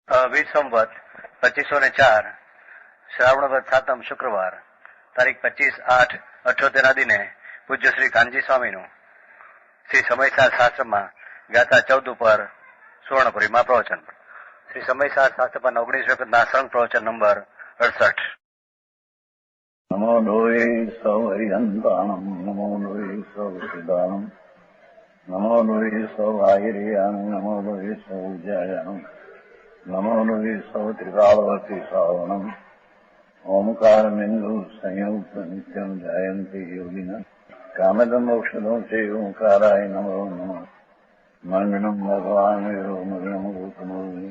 વિસંવત 2504 શ્રાવણ વદ સાતમ શુક્રવાર તારીખ 25/8/78 ના દિને પૂજ્ય શ્રી કાનજી સ્વામીનું શ્રી સમયસાર શાસ્ત્રમાં ગાથા 14 ઉપર સુવર્ણપુરીમાં પ્રવચન. શ્રી સમયસાર શાસ્ત્ર પર 19 વખતના સંઘ પ્રવચન નંબર 68. નમો લોહે સૌ હરિહંતાણમ, નમો લોહે સૌ સિદ્ધાણમ, નમો લોહે સૌ આહિર્યાણમ, નમો લોહે સૌ જયાણમ, નમો લોહે સૌ ત્રિકાળવતી શ્રાવણમ, ઓમકારમિંદુ સંયુક્ત નિત્યમ જયંતિ યોગિના કામદમ ઔષધો છે ઓંકારાય નમો નમઃ. મંગળમ ભગવાન વીરો મંગળમ ગૌતમોર્મિ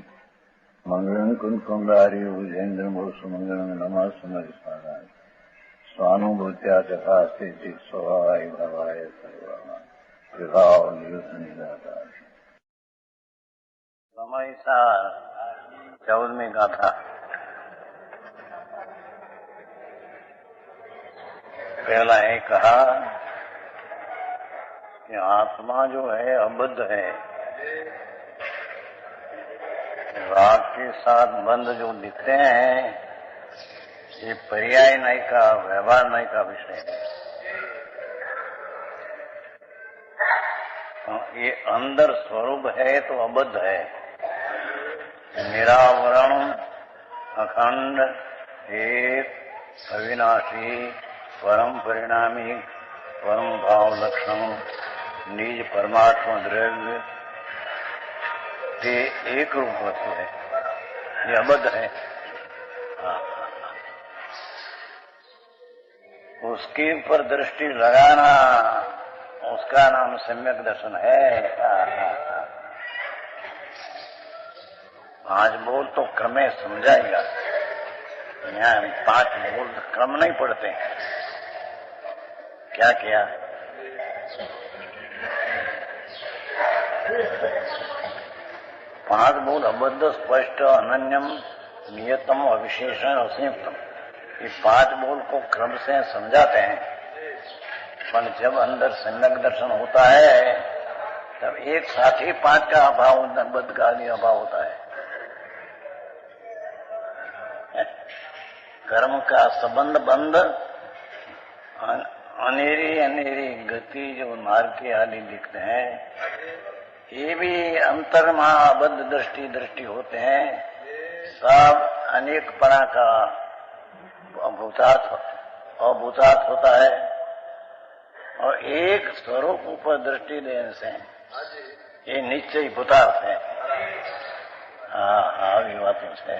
મંગળમ કુંકુંડાર્યો જૈન્દ્રમો સુમંગળમ નમઃ સમરિસ્વારાય સ્વાનુભૂત્યા તથા સ્થિતિ સ્વભાવાય ભાવાય સર્વમાં વિભાવ નિયુત નિરાકાર. સમયસાર 14મી ગાથા. पहला है कहा कि आत्मा जो है अबद्ध है, राग के साथ बंध जो दिखते हैं ये पर्याय नहीं का, व्यवहार नहीं का विषय है. ये अंदर स्वरूप है तो अबद्ध है, निरावरण अखंड एक अविनाशी परम परिणामी परम भाव लक्षण निज परमात्मा द्रव्य ते एक रूप वस्तु है, ये अबद्ध है. उसके ऊपर दृष्टि लगाना उसका नाम सम्यक दर्शन है. 5 बोल तो क्रमे समझाएगा, यहाँ 5 बोल क्रम नहीं पढ़ते. क्या किया? 5 बोल अबद्ध स्पष्ट अनन्यम नियतम अविशेषण असंयुक्तम, ये 5 बोल को क्रम से समझाते हैं. पर जब अंदर सम्यक दर्शन होता है तब एक साथ ही 5 का अभाव, अबद्ध का भी अभाव होता है. कर्म का संबंध बंद, अनेरी गति जो मार्ग के आदि दिखते हैं ये भी अंतर में अबद्ध दृष्टि होते हैं. सब अनेकपणा का अभूतार्थ होता है और एक स्वरूप ऊपर दृष्टि देने से ये निश्चय भूतार्थ है. हाँ बातों से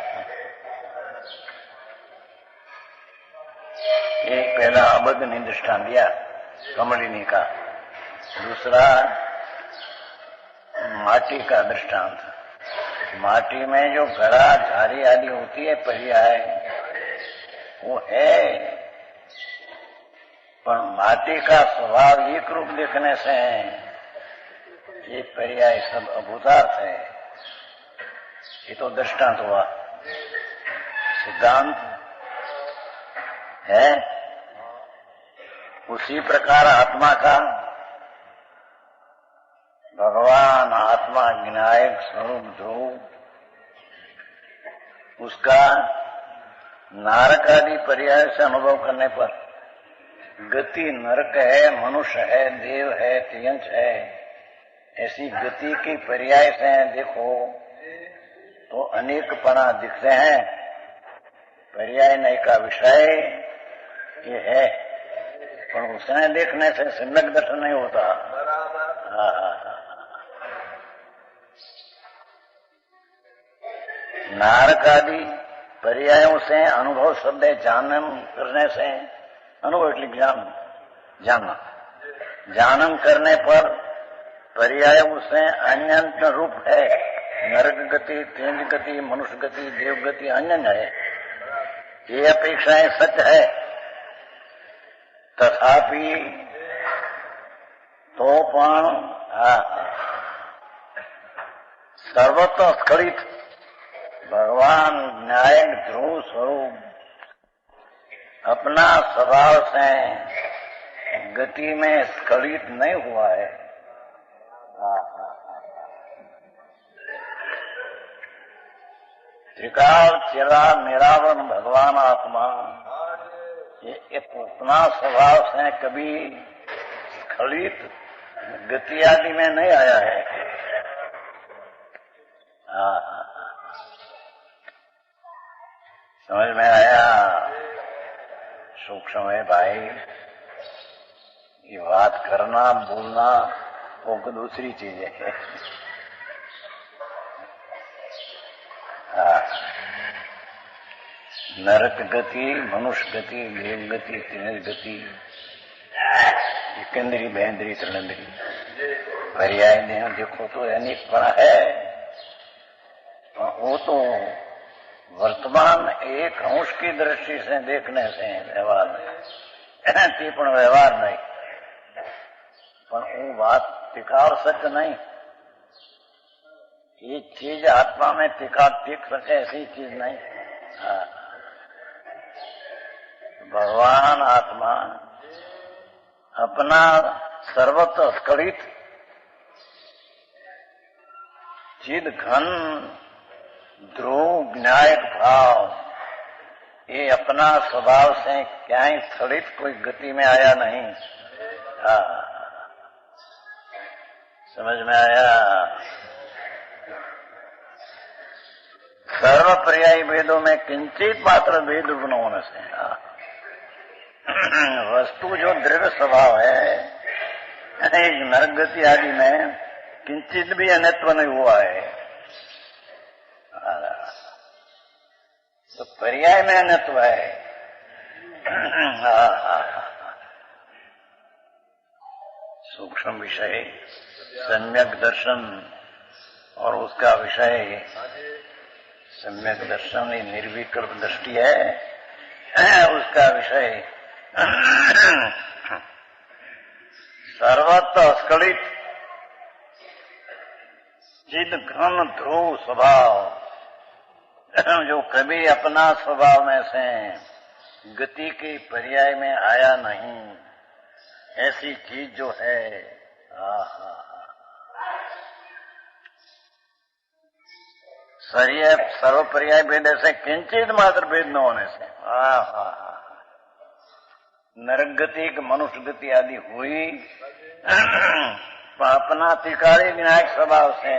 एक पहला अबद्ध ने दृष्टांत दिया कमलिनी का, दूसरा माटी का दृष्टांत. माटी में जो घड़ा झाड़ी आदि होती है पर्याय वो है, पर माटी का स्वभाव एक रूप देखने से ये पर्याय सब अभूतार्थ है. ये तो दृष्टांत हुआ. सिद्धांत है उसी प्रकार आत्मा का, भगवान आत्मा विनायक स्वरूप ध्रुव, उसका नारक आदि पर्याय से अनुभव करने पर गति नरक है, मनुष्य है, देव है, तियंच है, ऐसी गति की पर्याय से देखो तो अनेकपणा दिखते हैं. पर्याय नहीं का विषय ये है, पर उसने देखने से सम्यक दर्शन नहीं होता. नारक आदि पर्यायों से अनुभव शब्द जानन करने से, अनुभव એટલે जानन करने पर पर्यायों से अन्य रूप है. नरक गति, तेज गति, मनुष्य गति, देव गति अन्य है. ये अपेक्षाएं सत्य है, तथापि तो पण सर्वत्र स्खलित भगवान न्यायक ध्रुव स्वरूप अपना स्वभाव से गति में स्खलित नहीं हुआ है. त्रिकाल चेला निरावन भगवान आत्मा, ये अपना स्वभाव से कभी स्खलित गति आदि में नहीं आया है। समझ में आया? सूक्ष्म है भाई, ये बात करना बोलना वो दूसरी चीज है। नरक गति, मनुष्य गति, देव गति, त्रिनेत्र गति, एकेंद्री बहेंद्री त्रिनेन्द्री पर्याय देह देखो तो अनेक बड़ा है। वो तो वर्तमान एक अंश की दृष्टि से देखने से व्यवहार नहीं, पण व्यवहार नहीं, पण वो बात टिकाव सत्य नहीं। ये चीज आत्मा में टिक सके ऐसी चीज नहीं। भगवान आत्मा अपना सर्वत्र स्खलित चिद घन ध्रुव विनायक भाव, ये अपना स्वभाव से क्या ही स्खलित कोई गति में आया नहीं। समझ में आया? सर्व पर्यायी भेदों में किंचित मात्र भेद न होने से वस्तु जो द्रव्य स्वभाव है, एक नरक गति आदि में किंचित भी अनित्व नहीं हुआ है, तो पर्याय में अनित्व है। सूक्ष्म विषय सम्यक दर्शन और उसका विषय सम्यक दर्शन ही निर्विकल्प दृष्टि है, उसका विषय सर्वत्र स्खलित चिद घन ध्रुव स्वभाव, जो कभी अपना स्वभाव में से गति के पर्याय में आया नहीं, ऐसी चीज जो है। सर्व पर्याय भेद से किंचित मात्र भेद न होने से नरक गति की मनुष्य गति आदि हुई, अपना त्रिकाली विनायक स्वभाव से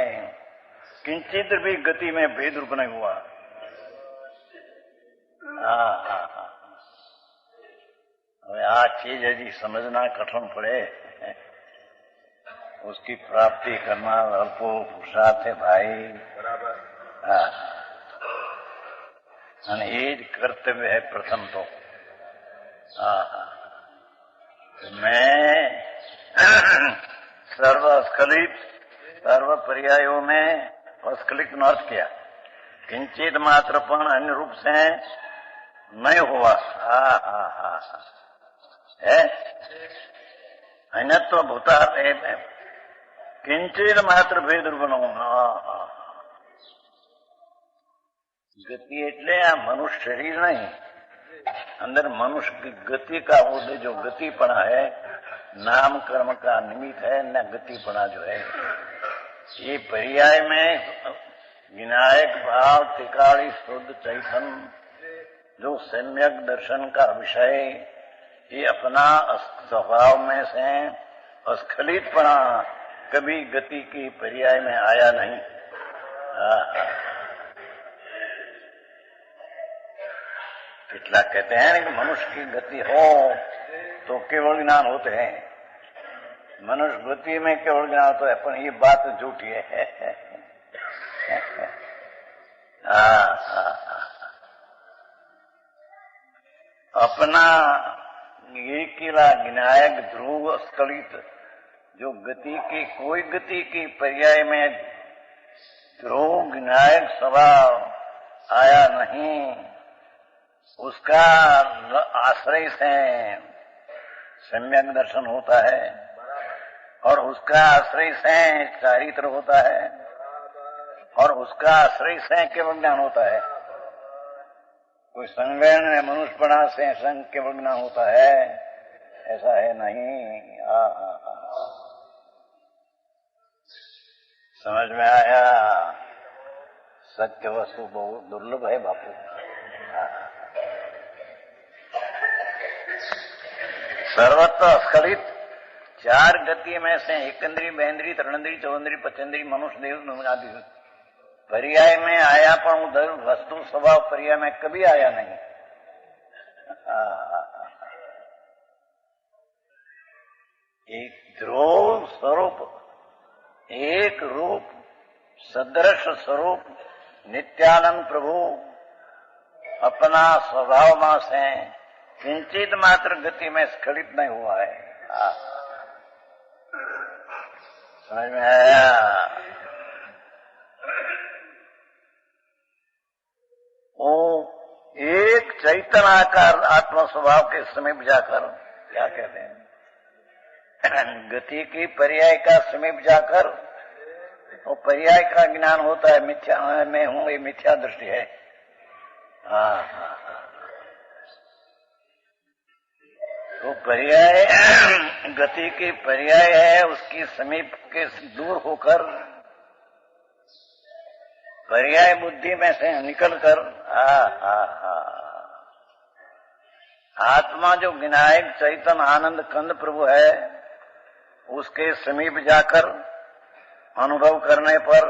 किंचित भी गति में भेद रूप नहीं हुआ। आ चीज यदि समझना कठिन पड़े, उसकी प्राप्ति करना अल्पो पुरुषार्थ है भाई। ये कर्तव्य है प्रथम तो। मैं सर्वस्खलित सर्व पर्यायों में अस्खलित न अर्थ किया, किंचित मात्र पण अन्य रूप से नहीं हुआ है। अन्यत्व भूता किंचित मात्र भेद रूप न होना। गति એટલે આ मनुष्य शरीर नहीं, अंदर मनुष्य की गति का वो जो गतिपना है, नाम कर्म का निमित्त है न गतिपना जो है, ये पर्याय में विनायक भाव त्रिकाली शुद्ध चैतन्य जो सम्यक दर्शन का विषय, ये अपना स्वभाव में से अस्खलितपना कभी गति की पर्याय में आया नहीं। कितना कहते हैं कि मनुष्य की गति हो तो केवल ज्ञान होते हैं, मनुष्य गति में केवल ज्ञान होता है, पर ये बात झूठी है। अपना ये किला विनायक ध्रुव स्खलित जो गति की कोई गति की पर्याय में ध्रुव विनायक स्वभाव आया नहीं, उसका आश्रय से सम्यक दर्शन होता है और उसका आश्रय से चारित्र होता है और उसका आश्रय से केवल ज्ञान होता है। कोई संज्ञान में मनुष्यपणा से संग केवल ज्ञान होता है, ऐसा है नहीं। समझ में आया? सत्य वस्तु बहुत दुर्लभ है बापू। सर्वत्र स्खलित चार गति में से एकंद्री, बहेंद्री, त्रिनेंद्री, चौंद्री, पचेंद्री, मनुष्य, देव आदि पर्याय में आया, पर उधर वस्तु स्वभाव पर्याय में कभी आया नहीं। एक ध्रुव स्वरूप, एक रूप, सदृश स्वरूप नित्यानंद प्रभु अपना स्वभाव में से किंचित मात्र गति में स्खलित नहीं हुआ है। समझ में आया? वो एक चैतन्याकार आत्म स्वभाव के समीप जाकर क्या कहते हैं, गति की पर्याय का समीप जाकर वो पर्याय का ज्ञान होता है। मिथ्या मैं हूं, ये मिथ्या दृष्टि है। तो पर्याय गति की पर्याय है, उसकी समीप के दूर होकर पर्याय बुद्धि में से निकलकर आत्मा जो विनायक चैतन्य आनंद कंद प्रभु है, उसके समीप जाकर अनुभव करने पर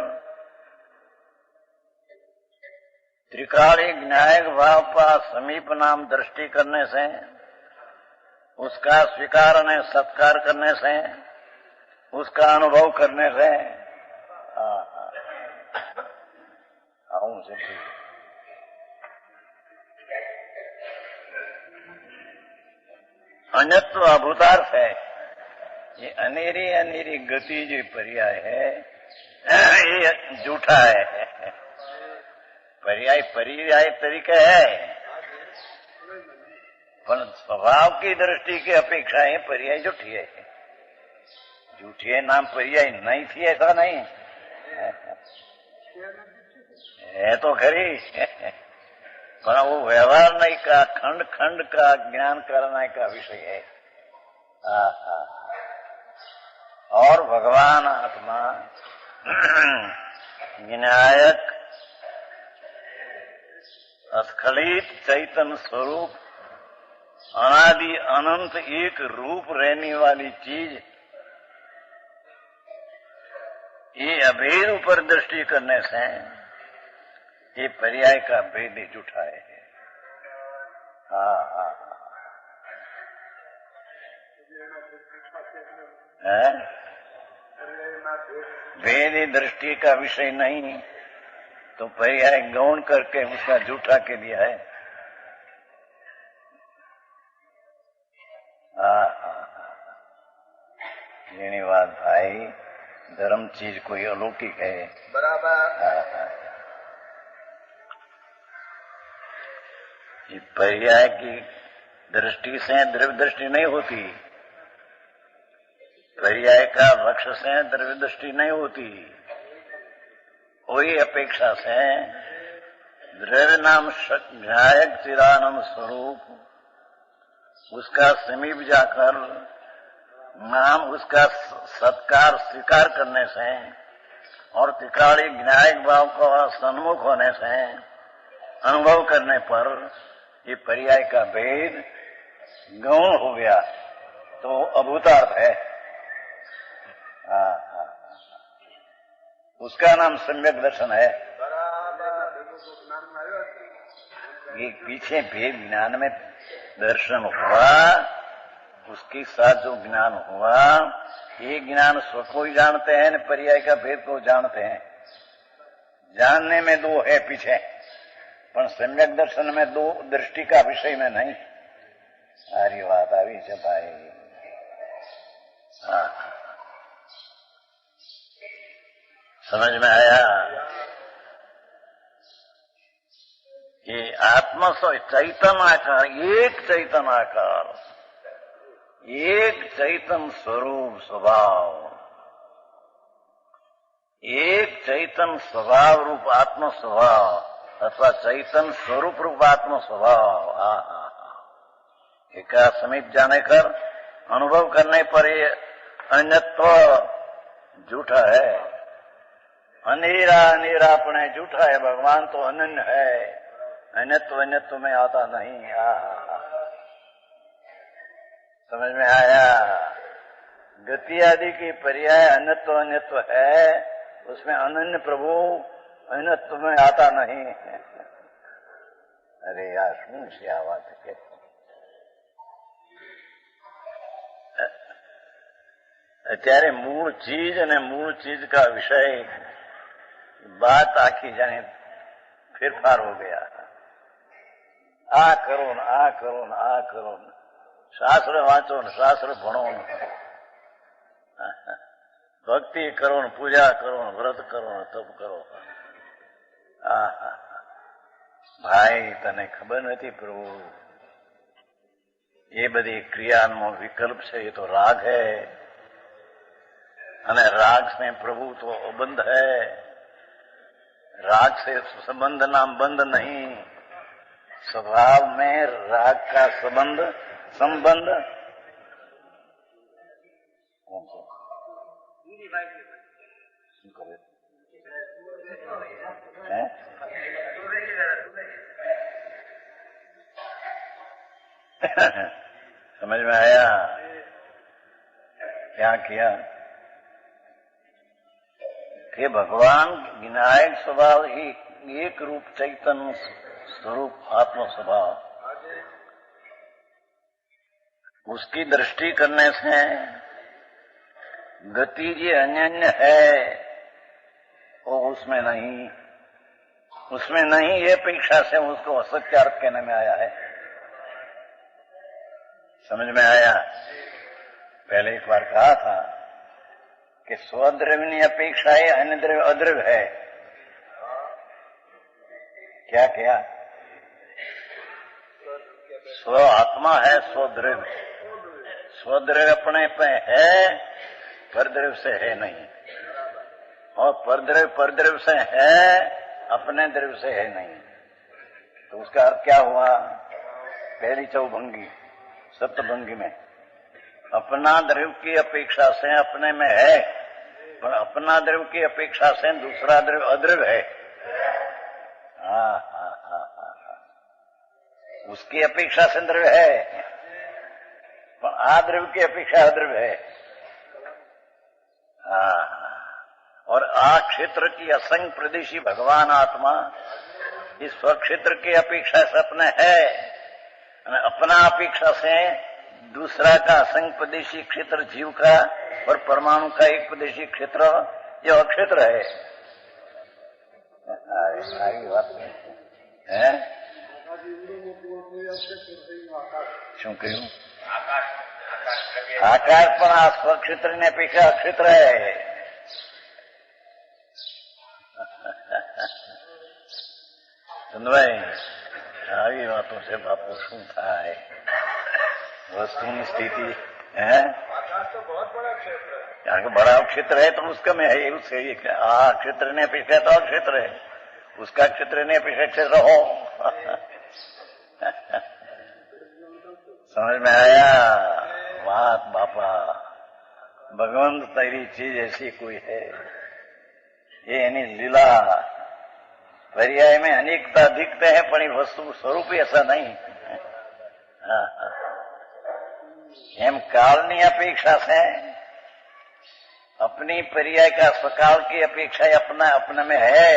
त्रिकाली विनायक भाव का समीप नाम दृष्टि करने से, उसका स्वीकार ने सत्कार करने से, उसका अनुभव करने से अन्यत्व अभूतार्थ है। ये अनेरी अनेरी गति जो पर्याय है ये झूठा है। पर्याय तरीका है, पर स्वभाव की दृष्टि की अपेक्षा है पर्याय झूठी है। झूठी है नाम पर्याय नहीं थी, ऐसा नहीं है तो खरी, पर वो व्यवहार नहीं का खंड खंड का ज्ञान करने का विषय है। और भगवान आत्मा विनायक अस्खलित चैतन्य स्वरूप अनादि अनंत एक रूप रहने वाली चीज, ये अभेद ऊपर दृष्टि करने से ये पर्याय का भेद ही झूठा है। भेद दृष्टि का विषय नहीं तो पर्याय गौण करके उसका झूठा के दिया है। धन्यवाद भाई, धर्म चीज कोई अलौकिक है। बराबर। ये पर्याय की दृष्टि से द्रव्य दृष्टि नहीं होती, पर्याय का वक्ष से द्रव्य दृष्टि नहीं होती। वही अपेक्षा से द्रव्य नाम विनायक चिदानंद स्वरूप उसका समीप जाकर नाम उसका सत्कार स्वीकार करने से और त्रिकाली विनायक भाव को सन्मुख होने से अनुभव करने पर ये पर्याय का भेद गौण हो गया तो अभूतार्थ है। उसका नाम सम्यक दर्शन है। ये पीछे भेद ज्ञान में दर्शन हुआ, उसके साथ जो ज्ञान हुआ, ये ज्ञान स्व को ही जानते हैं, पर्याय का भेद को जानते हैं। जानने में दो है पीछे, पर सम्यक दर्शन में दो दृष्टि का विषय में नहीं। सारी बात अभी से भाई। समझ में आया? ये आत्मा चैतन्य आकार, एक चैतन्य आकार, एक चैतन्य स्वरूप स्वभाव, एक चैतन्य स्वभाव रूप आत्म स्वभाव अथवा चैतन्य स्वरूप रूप आत्म स्वभाव एका समीप जाने कर अनुभव करने पर ये अन्यत्व झूठा है। अंधेरा अंधेरा अपने झूठा है, भगवान तो अनन्य है, अन्यत्व में आता नहीं। समझ में आया? गति आदि की पर्याय अन्यत्व है, उसमें अनन्य प्रभु अन्यत्व में आता नहीं। अरे यार શું છે આ વાત કે અત્યારે મૂળ ચીજ અને મૂળ ચીજ का विषय बात आखी जाने फेरफार हो गया। आ करो न आ करो न आ करो न, शास्त्र वाँचो न शास्त्र भणो न, भक्ति करो न पूजा करो न व्रत करो न तप करो। भाई तने खबर नहीं प्रभु, ये बड़ी क्रियानो विकल्प से, ये तो राग है, अने राग में प्रभु तो अबंध है। राग से संबंध नाम बंध नहीं, स्वभाव में राग का संबंध है? समझ में आया? क्या किया कि भगवान विनायक स्वभाव ही एक रूप चैतन्य स्वरूप आत्म स्वभाव, उसकी दृष्टि करने से गति जी अन्य है वो उसमें नहीं, ये अपेक्षा से उसको असत्य अर्थ कहने में आया है। समझ में आया? पहले एक बार कहा था कि स्वद्रव्य अपेक्षा है, अन्य द्रव्य अद्रव्य है। क्या क्या? स्व आत्मा है, स्वद्रव्य, स्वद्रव्य अपने पे है, परद्रव्य से है नहीं, और परद्रव्य से है, अपने द्रव्य से है नहीं। तो उसका अर्थ क्या हुआ? पहली चौभंगी सप्तभंगी में अपना द्रव्य की अपेक्षा से अपने में है, पर अपना द्रव्य की अपेक्षा से दूसरा द्रव्य अद्रव्य है। उसकी अपेक्षा से द्रव्य है, पर आद्रव्य की अपेक्षा अद्रव्य है। और आ क्षेत्र की असंग प्रदेशी भगवान आत्मा इस स्वक्षेत्र की अपेक्षा से अपने है, अपना अपेक्षा से दूसरा का असंग प्रदेशी क्षेत्र जीव का और परमाणु का एक प्रदेशी क्षेत्र जो अक्षेत्र है। सारी बात है। શું કહ્યું? આકાશ પણ આ સ્વક્ષેત્રની અપેક્ષા અક્ષેત્ર है। ભાઈ આવી વાતો છે બાપુ, શું થાય वस्तुनी स्थिति है? કારણ કે बड़ा क्षेत्र है तो उसका में है, उससे आ क्षेत्र ने अपेक्षा तो क्षेत्र है, उसका क्षेत्र ने अपेक्षा क्षेत्र हो। समझ में आया बात बापा? भगवंत तेरी चीज ऐसी कोई है, ये यानी लीला। पर्याय में अनेकता दिखते हैं पर वस्तु स्वरूप ही ऐसा नहीं। एम कालनी अपेक्षा से अपनी पर्याय का स्वकाल की अपेक्षा अपने में है,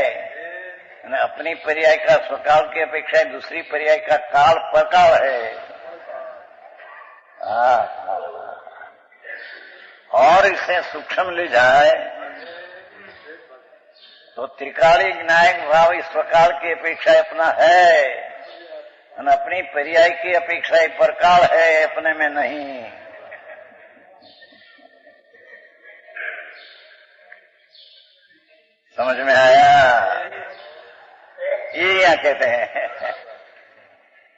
अपनी पर्याय का स्वकाल की अपेक्षा दूसरी पर्याय का काल प्रकाल है। और इसे सूक्ष्म ले जाए तो त्रिकाली विनायक भाव इस प्रकाल की अपेक्षा अपना है, अपनी पर्याय की अपेक्षा परकाल है, अपने में नहीं। समझ में आया? ये यहाँ कहते हैं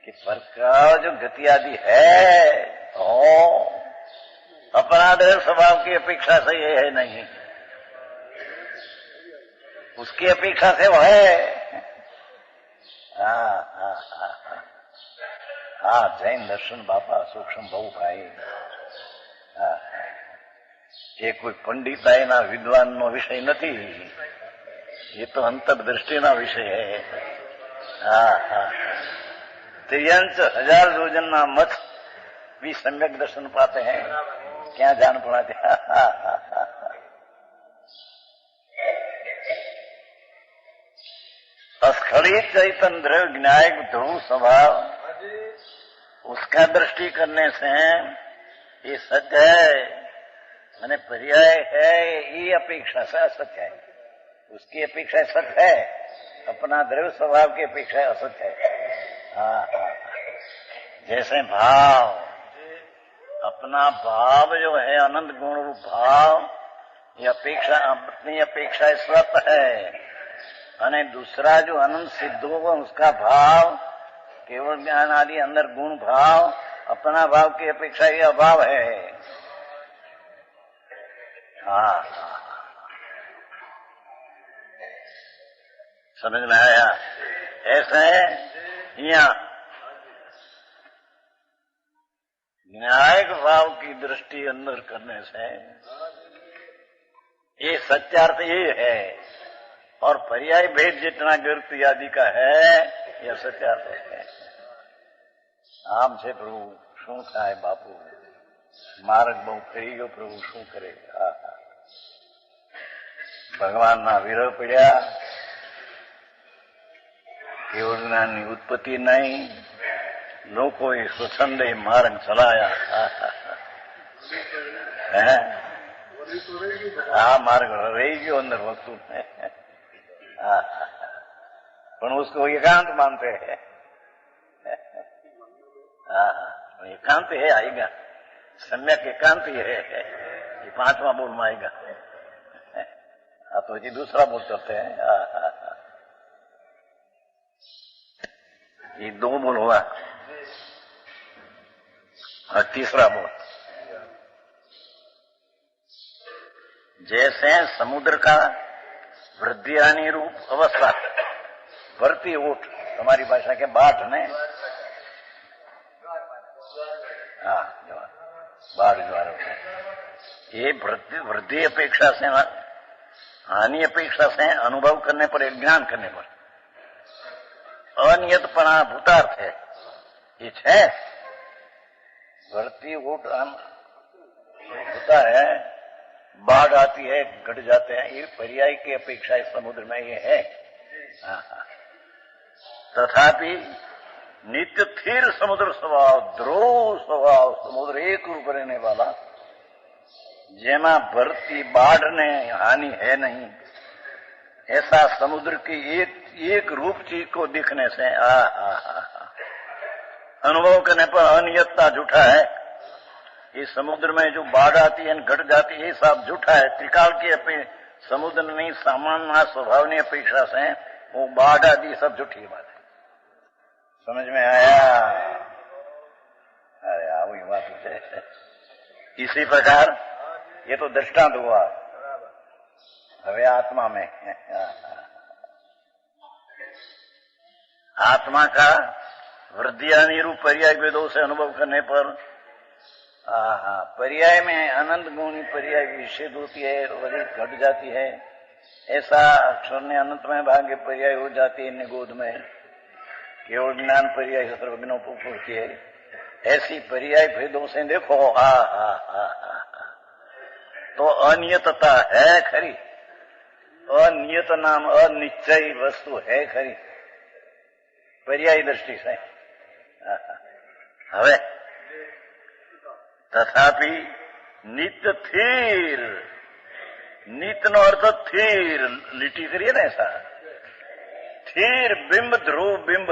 कि परकाल जो गति आदि है अपना देव स्वभाव की अपेक्षा से ये है नहीं, उसकी अपेक्षा से वो है। जैन दर्शन बापा सूक्ष्म बहु भाई, ये कोई पंडिताईना विद्वानનો વિષય નથી, ये तो अंतर्दृष्टि ना विषय है। त्रियंच हजार योजन ना मत भी सम्यक दर्शन पाते हैं, क्या जान पड़ाते। अस्खलित चैतन्य द्रव्य ज्ञायक ध्रुव स्वभाव, उसका दृष्टि करने से ये सत्य है, मैंने पर्याय है, ये अपेक्षा से असत्य है, उसकी अपेक्षा सत्य है, अपना द्रव्य स्वभाव की अपेक्षा असत्य है। जैसे भाव, अपना भाव जो है अनंत गुण रूप भाव, ये अपेक्षा अपनी अपेक्षा सत्य है, અને दूसरा जो अनंत सिद्ध होगा उसका भाव केवल ज्ञान आदि अंदर गुण भाव, अपना भाव की अपेक्षा ये अभाव है। समझ में आया? ऐसे यहाँ न्यायिक भाव की दृष्टि अंदर करने से ये सत्यार्थ ये है, और पर्याय भेद जितना गिरती आदि का है यह सत्यार्थ है। आम से प्रभु शू थाय बापू, मार्ग बहु થઈ ગયો, પ્રભુ શું કરે। ભગવાનના વિરહ પડ્યા, કેવળ જ્ઞાનની ઉત્પત્તિ નહીં, લોકોએ સ્વચ્છંદે માર્ગ ચલાયા। આ માર્ગ રહી ગયો અંદર વસ્તુ, પણ उसको एकांत मानते हैं। एकांत है आएगा, सम्यक एकांत ही है, ये 5वां बोल में आएगा। तो जी दूसरा बोल करते हैं, ये 2 बोल हुआ, और तीसरा बोल। जैसे समुद्र का वृद्धियानी रूप अवस्था, भरती ऊट, हमारी भाषा के बाट ने, बाढ़ ज्वार, ये वृद्धि अपेक्षा से, हानि अपेक्षा से अनुभव करने पर, ज्ञान करने पर अनियतपना भूतार्थ है, ये है। भरती ऊट होता है, बाढ़ आती है, घट जाते हैं, ये पर्याय की अपेक्षा इस समुद्र में ये है। तथापि नित्य स्थिर समुद्र स्वभाव, ध्रुव स्वभाव, समुद्र एक रूप रहने वाला, जेमा भरती बाढ़ ने हानि है नहीं, ऐसा समुद्र की एक रूप चीज को दिखने से अनुभव करने पर अनियतता झूठा है। इस समुद्र में जो बाढ़ आती है, घट जाती है, सब झूठा है। त्रिकाल की समुद्र नहीं, सामान्य स्वभाव की अपेक्षा से वो बाढ़ आदि सब झूठी बात है। समझ में आया? अरे वही बात है। इसी प्रकार ये तो दृष्टांत हुआ, हवे आत्मा में, आत्मा का वृद्धियानी रूप पर्याय वेदों से अनुभव करने पर, पर्याय में अनंत गुणी पर्याय निषेध होती है, वही घट जाती है। ऐसा अक्षर ने अनंत में भाग्य पर्याय हो जाती है निगोद में, केवल ज्ञान पर्याय सर्वज्ञों को पूछती है। ऐसी पर्याय भेदों से देखो, तो अनियतता है खरी, अनियत नाम अनिश्चय वस्तु है खरी, पर्याय दृष्टि से। हवे तथापि नित्य थिर, नित्य नो अर्थ थिर, લીટી કરીએ ને ऐसा, थिर बिंब, ध्रुव बिंब,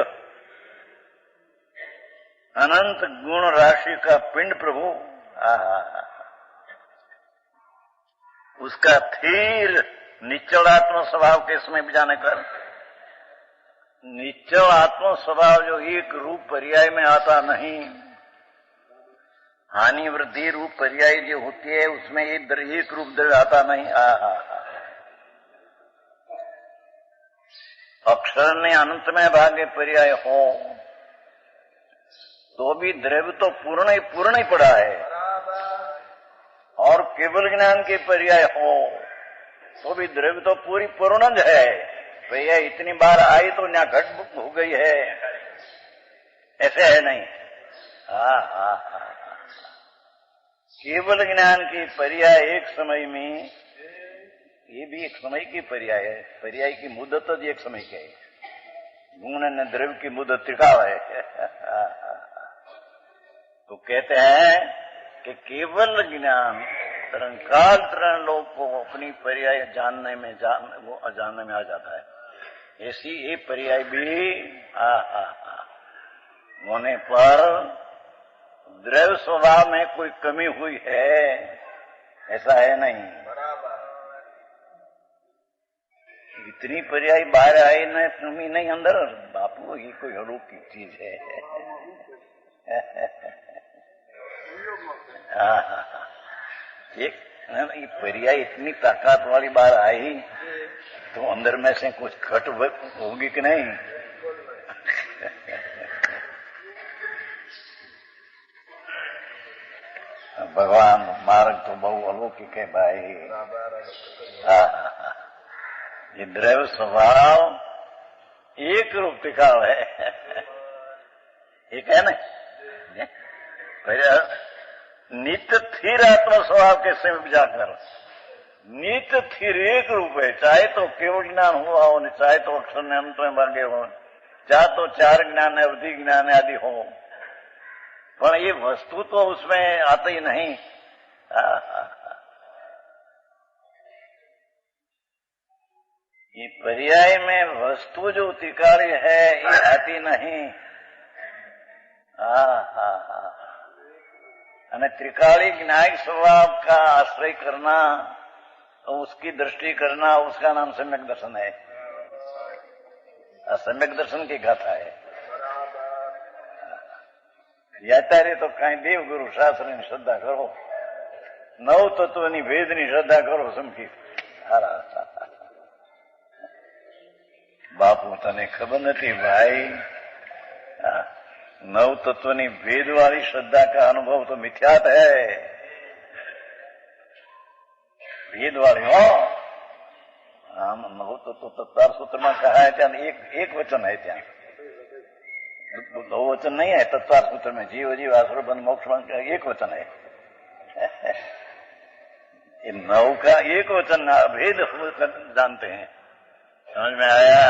अनंत गुण राशि का पिंड प्रभु, उसका थिर निश्चल आत्म स्वभाव के समय भी जाने कर, निश्चल आत्म स्वभाव जो एक रूप पर्याय में आता नहीं, हानि वृद्धि रूप पर्याय जो होती है उसमें एक रूप द्रव्य आता नहीं। अक्षर ने अनंत में भागे पर्याय हो तो भी द्रव्य तो पूर्ण ही पड़ा है, और केवल ज्ञान के पर्याय हो तो भी द्रव्य तो पूरी पूर्णज है। भैया इतनी बार आई तो यहाँ घट हो गई है, ऐसे है नहीं। हाँ हाँ हाँ, केवल ज्ञान की पर्याय एक समय में, ये भी एक समय की पर्याय है। पर्याय की मुद्दत तो एक समय की है, गुण ने द्रव्य की मुद्दत त्रिकाल है। तो कहते हैं कि केवल ज्ञान तरंकाल तरह लोग को अपनी पर्याय जानने में जानने में आ जाता है। ऐसी ये पर्याय भी होने पर द्रव्य स्वभाव में कोई कमी हुई है ऐसा है नहीं। इतनी पर्याय बाहर आई न कमी नहीं अंदर, बापू ये कोई अलौकिक चीज है। एक ये पर्याय इतनी ताकत वाली बार आई तो अंदर में से कुछ घट होगी कि नहीं। भगवान मार्ग तो बहु अलौकिक है भाई। ये द्रव्य स्वभाव एक रूप दिखाव है, एक है ना। नित्य स्थिर आत्मा स्वभाव के समय जाकर नित्य स्थिर एक रूप है, चाहे तो केवल ज्ञान हुआ हो, चाहे तो अक्षर ने अंत में भागे हो, चाहे तो चार ज्ञान है, अवधि ज्ञान आदि हो, पर ये वस्तु तो उसमें आती ही नहीं। ये पर्याय में वस्तु जो त्रिकाली है ये आती नहीं। અને त्रिकाली ज्ञायक स्वभाव का आश्रय करना, उसकी दृष्टि करना, उसका नाम सम्यक दर्शन है। सम्यक दर्शन की गाथा है। यात्यारे तो कहीं देव गुरु शास्त्र ની શ્રદ્ધા કરો, નવ તત્વની ભેદની શ્રદ્ધા કરો સમકી। બાપુ તને ખબર નથી ભાઈ, नव तत्वनी भेद वाली श्रद्धा का अनुभव तो मिथ्यात है। भेद वाली हो नव तत्व तत्वार सूत्र में कहा है क्या, एक वचन है क्या, दो वचन नहीं है तत्वार सूत्र में। जीव जीव आसुर बंध मोक्ष एक वचन है। ये नव का एक वचन भेद जानते हैं, समझ में आया।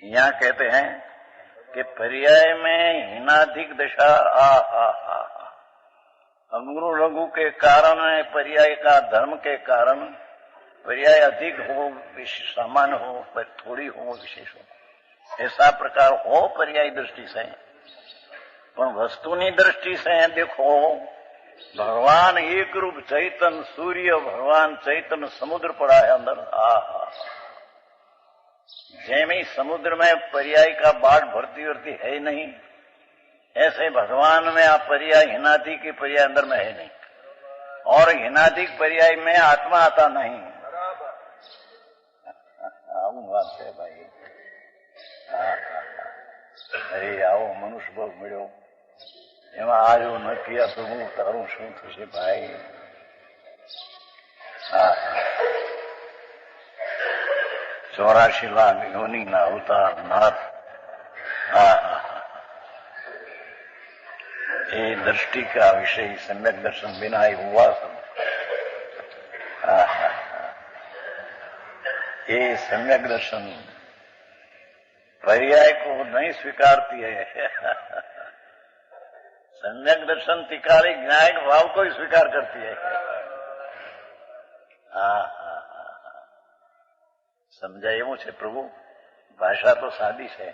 यहाँ कहते हैं कि पर्याय में हीनाधिक दशा अगुरु लघु के कारण, पर्याय का धर्म के कारण, पर्याय अधिक हो, सामान्य हो, पर थोड़ी हो, विशेष हो, ऐसा प्रकार हो पर्याय दृष्टि से। पर वस्तुनी दृष्टि से देखो, भगवान एक रूप चैतन्य सूर्य, भगवान चैतन्य समुद्र पड़ा है अंदर। जैसे समुद्र में पर्याय का बाढ़ भरती भरती है नहीं, ऐसे भगवान में आप पर्याय हिनादि की पर्याय अंदर में है नहीं, और हिनादिक पर्याय में आत्मा आता नहीं। आવું વાત છે ભાઈ। अरे आओ मनुष्य भोग मिलो, એમાં આજો ન કિયા તો હું તારું શું થશે ભાઈ। 84 लाख योनि ना होता नाथ। ये दृष्टि का विषय सम्यक दर्शन बिना ही हुआ सब। ये सम्यक दर्शन पर्याय को नहीं स्वीकारती है। सम्यक दर्शन त्रिकाली ज्ञायक भाव को ही स्वीकार करती है। समझा એવું છે પ્રભુ, ભાષા તો સાદી છે,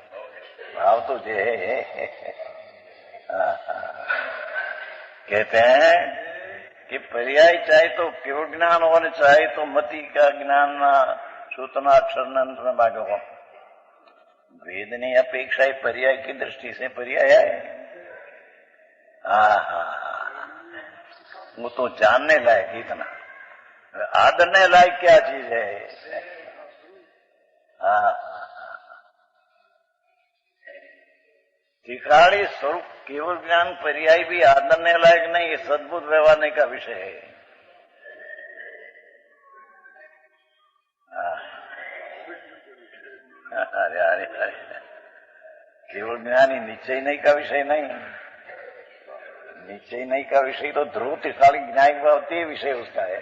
ભાવ तो જે है। कहते हैं कि पर्याय चाहे तो केवल ज्ञान हो, चाहे तो मति का ज्ञान सूतना अक्षर अंत में भाग हो। वेदनी अपेक्षा पर्याय की दृष्टि से पर्याय है। वो तो जानने लायक इतना, आदरने लायक क्या चीज है। टिकाड़ी स्वरूप केवल ज्ञान पर्याय भी आदरने लायक नहीं, ये सद्बुद्ध व्यवहारने का विषय है। अरे अरे अरे, केवल ज्ञान ही निश्चय नहीं का विषय नहीं। निश्चय नहीं का विषय तो ध्रुव टिकाड़ी ज्ञायक भावती विषय उसका है।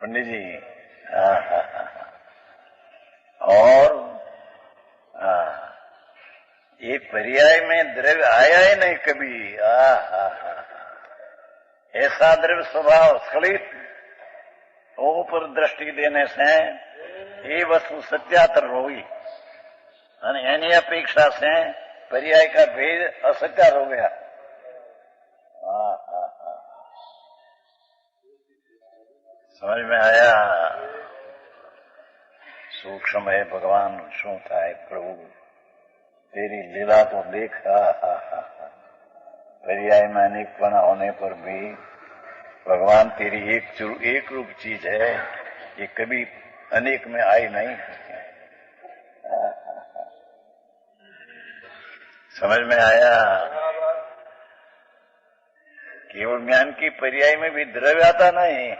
पंडित जी, और ये पर्याय में द्रव्य आया ही नहीं कभी। ऐसा द्रव्य स्वभाव स्खलित ऊपर दृष्टि देने से ये वस्तु सत्यातर होगी, एनी अपेक्षा से पर्याय का भेद असत्यार हो गया। समझ में आया? सूक्ष्म है भगवान, शू था प्रभु तेरी लीला तो देखा। पर्याय में अनेकपना होने पर भी भगवान तेरी एक रूप चीज है, ये कभी अनेक में आई नहीं। समझ में आया? केवल ज्ञान की पर्याय में भी द्रव्य आता नहीं।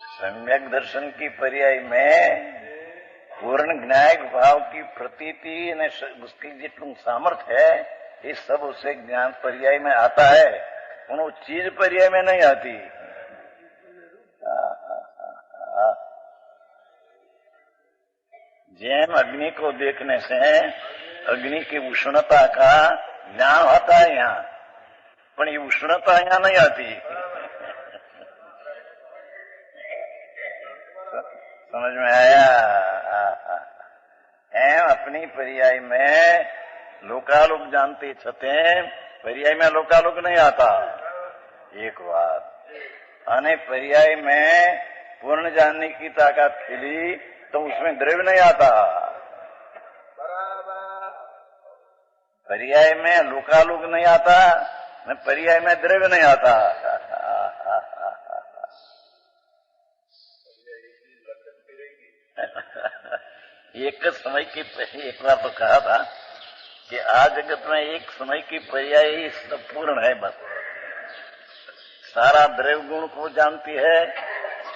सम्यक दर्शन की पर्याय में पूर्ण ज्ञायक भाव की प्रतीति ने उसकी जितनी सामर्थ्य है, ये सब उसे ज्ञान पर्याय में आता है, वो चीज पर्याय में नहीं आती। जैम अग्नि को देखने से अग्नि की उष्णता का ज्ञान होता है यहाँ, पर ये उष्णता यहाँ नहीं आती। समझ में आया? एम अपनी पर्याय में लोकालोक जानते छते पर्याय में लोकालोक नहीं आता, एक बात। अने पर्याय में पूर्ण जानने की ताकत खिली तो उसमें द्रव्य नहीं आता। पर्याय में लोकालोक नहीं आता, न पर्याय में द्रव्य नहीं आता। एक समय की एक बार तो कहा था कि आज जगत में एक समय की पर्याय ही सब पूर्ण है। बस सारा द्रव्य गुण को जानती है,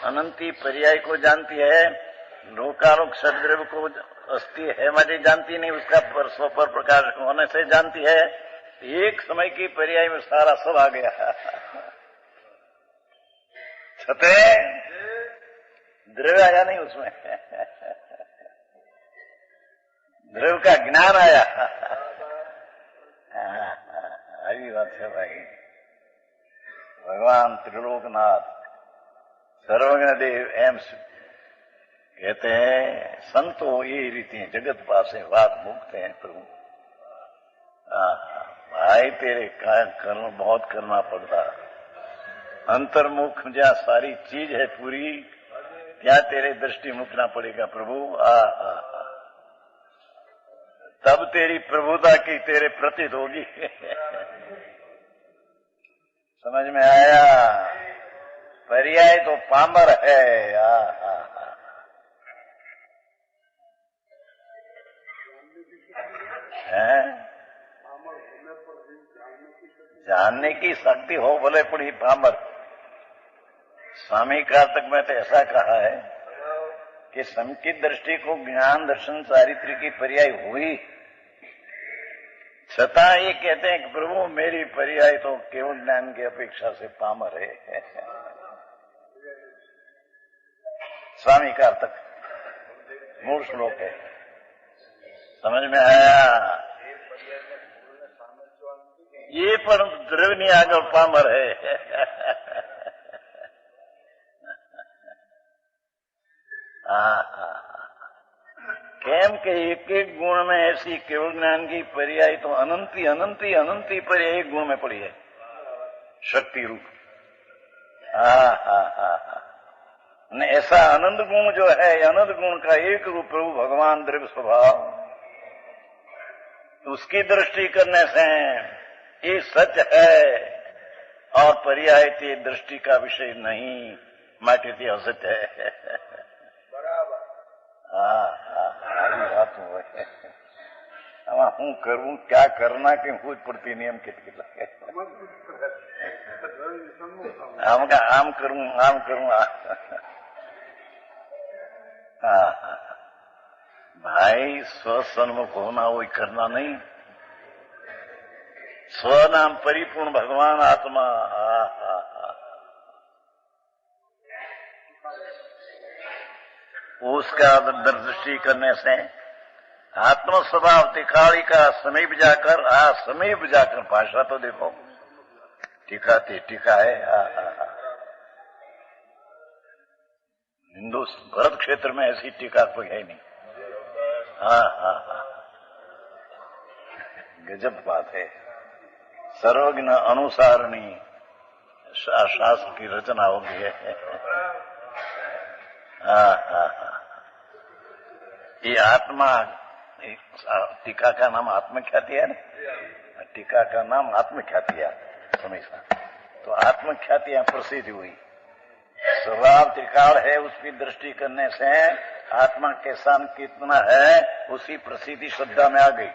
अनंती पर्याय को जानती है, लोकालोक सद्द्रव्य को अस्थि है मजे जानती नहीं, उसका स्वपर प्रकाश होने से जानती है। एक समय की पर्याय में सारा सब आ गया। छते द्रव्य आया नहीं उसमें, द्रव्य का ज्ञान आया। अभी बात है भाई। भगवान त्रिलोकनाथ सर्वज्ञ देव एम कहते हैं, संतो ये रीति जगत पासे बात मुक्ते हैं प्रभु। भाई तेरे कर्म बहुत करना पड़ता, अंतर्मुख जहाँ सारी चीज है पूरी, क्या तेरे दृष्टि मुकना पड़ेगा प्रभु। तब तेरी प्रभुता की तेरे प्रतीत होगी। समझ में आया? पर्याय तो पामर है। जानने की शक्ति हो भले पड़ी पामर। स्वामी कार्तिक में तो ऐसा कहा है कि संकित दृष्टि को ज्ञान दर्शन चारित्र की पर्याय हुई, छता ये कहते हैं कि प्रभु मेरी पर्याय तो केवल ज्ञान की अपेक्षा से पामर है। स्वामी कार्तिक मूल श्लोक है। समझ में आया? ये पर द्रव्य नहीं आगे पामर है। केम के एक एक गुण में ऐसी केवल ज्ञान की पर्याय तो अनंती अनंती अनंती पर्याय एक गुण में पड़ी है, शक्ति रूप। ऐसा आनंद गुण जो है, अनंत गुण का एक रूप प्रभु भगवान द्रव्य स्वभाव, उसकी दृष्टि करने से ये सच है और पर्याय ते दृष्टि का विषय नहीं, માટે તે અસત है। બરાબર। આવી વાત હોય। આમાં હું કરવું, ક્યાં કરના કે હું જ પડતી નહીં એમ કેટલા આમ કરું આમ કરું। भाई स्वसन्मुख होना वही करना नहीं, स्वनाम परिपूर्ण भगवान आत्मा। उसका दृष्टि करने से आत्म स्वभाव तिकाली का समीप जाकर समीप जाकर, भाषा तो देखो टीकाती टीका है। हिंदू भरत क्षेत्र में ऐसी टीका कोई है नहीं। गजब बात है। सर्वज्ञ अनुसारणी शास्त्र की रचना हो गई है। ये आत्मा, टीका का नाम आत्मख्याति है ना, टीका का नाम आत्मख्याति है हमेशा। तो आत्मख्याति यहाँ प्रसिद्ध हुई। स्वभाव त्रिकाल है, उसकी दृष्टि करने से आत्मा के स्थान कितना है उसी प्रसिद्धि श्रद्धा में आ गई।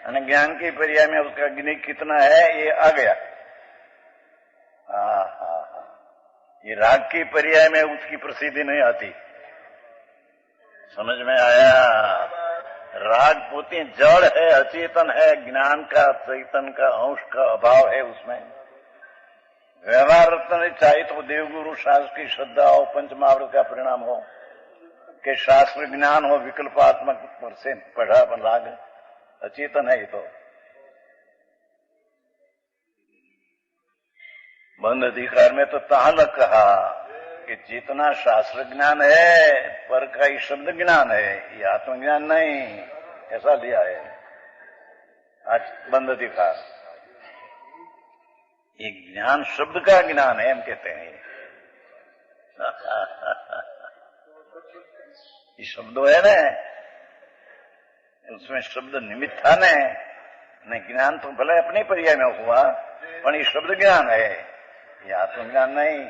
और ज्ञान के पर्याय में उसका ज्ञान कितना है ये आ गया। ये राग की पर्याय में उसकी प्रसिद्धि नहीं आती। समझ में आया? राग पोती जड़ है, अचेतन है, ज्ञान का चैतन का अंश का अभाव है उसमें। व्यवहार रत्न चाहे तो देवगुरु शास्त्र की श्रद्धा हो, पंचमहावृत का परिणाम हो, कि शास्त्र ज्ञान हो, विकल्पात्मक पर से पढ़ा राग अचेतन है। ये तो बंद अधिकार में तो ताल कहा कि जितना शास्त्र ज्ञान है पर का ही शब्द ज्ञान है, ये आत्मज्ञान नहीं, ऐसा लिया है आज बंद अधिकार। ये ज्ञान शब्द का ज्ञान है हम कहते हैं। ये शब्द है ना, उसमें शब्द निमित्त था न, ज्ञान तो भले अपने पर्याय में हुआ पर ये शब्द ज्ञान है, ये आत्मज्ञान नहीं।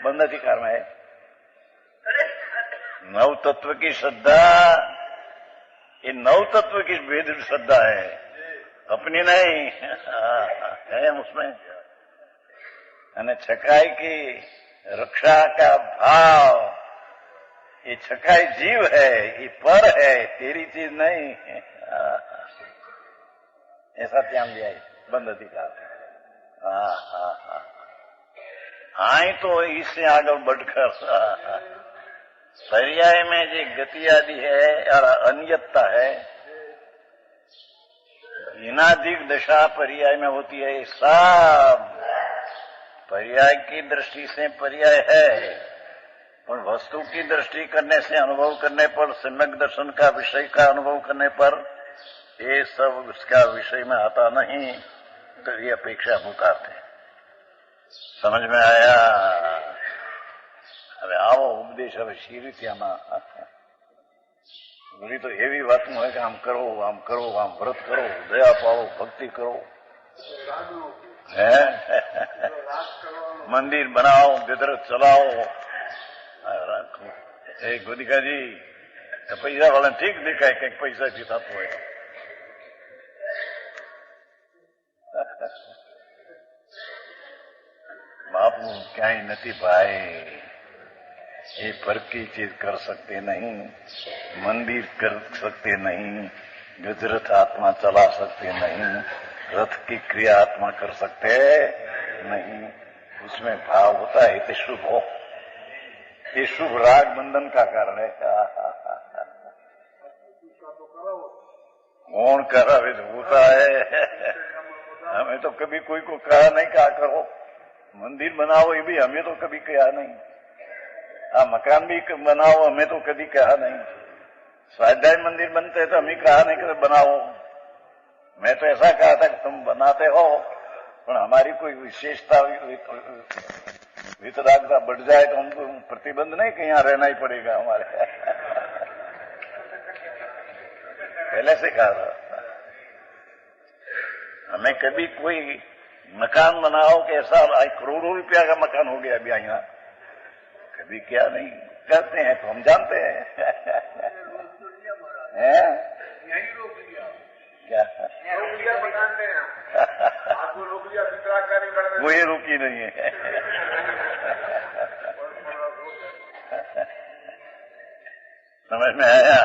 बंद अधिकार में है। नव तत्व की श्रद्धा, ये नव तत्व की भेद श्रद्धा है, अपनी नहीं है उसमें। અને छकाई की रक्षा का भाव, ये छकाई जीव है, ये पर है, तेरी चीज नहीं। ऐसा ध्यान दिया है बंद अधिकार। आई तो इससे आगे बढ़कर पर्याय में जो गति आदि है और अन्यता है, इनाधिक दशा पर्याय में होती है। सब पर्याय की दृष्टि से पर्याय है, और वस्तु की दृष्टि करने से, अनुभव करने पर, सम्यक दर्शन का विषय का अनुभव करने पर ये सब उसका विषय में आता नहीं। तो ये अपेक्षा भूतार्थ है। समझ में आया? હવે આવો ઉપદેશ હવે શી રીતે આમાં વળી તો એવી વાતનું હોય કે આમ કરો, આમ વ્રત કરો, દયા પાવો, ભક્તિ કરો, હે મંદિર બનાવો, ગદરત ચલાવો। એ ગોદિકાજી પૈસા વાળા ઠીક દેખાય કંઈક પૈસાથી થતું હોય। બાપુ ક્યાંય નથી ભાઈ, ये पर की चीज कर सकते नहीं, मंदिर कर सकते नहीं, गजरथ आत्मा चला सकते नहीं, रथ की क्रिया आत्मा कर सकते नहीं। उसमें भाव होता है तो शुभ हो, ये शुभ राग बंधन का कारण है। कौन करावे होता है। हमें तो कभी कोई को कहा नहीं क्या करो, मंदिर बनाओ, ये भी हमें तो कभी कहा नहीं। मकान भी बनाओ, हमें तो कभी कहा नहीं। स्वाध्याय मंदिर बनते तो हमें कहा नहीं कि बनाओ। मैं तो ऐसा कहा था कि तुम बनाते हो, पर हमारी कोई विशेषता वितरागता बढ़ जाए तो हमको प्रतिबंध नहीं कि यहाँ रहना ही पड़ेगा हमारे। पहले से कहा था। हमें कभी कोई मकान बनाओ कि ऐसा करोड़ों रुपया का मकान हो गया अभी यहाँ, कभी क्या नहीं करते हैं तो हम जानते हैं। यही रोक लिया क्या रोक लिया मकान में आपको रोक लिया, दूसरा क्या नहीं कर कोई रुकी नहीं है। समझ में आया?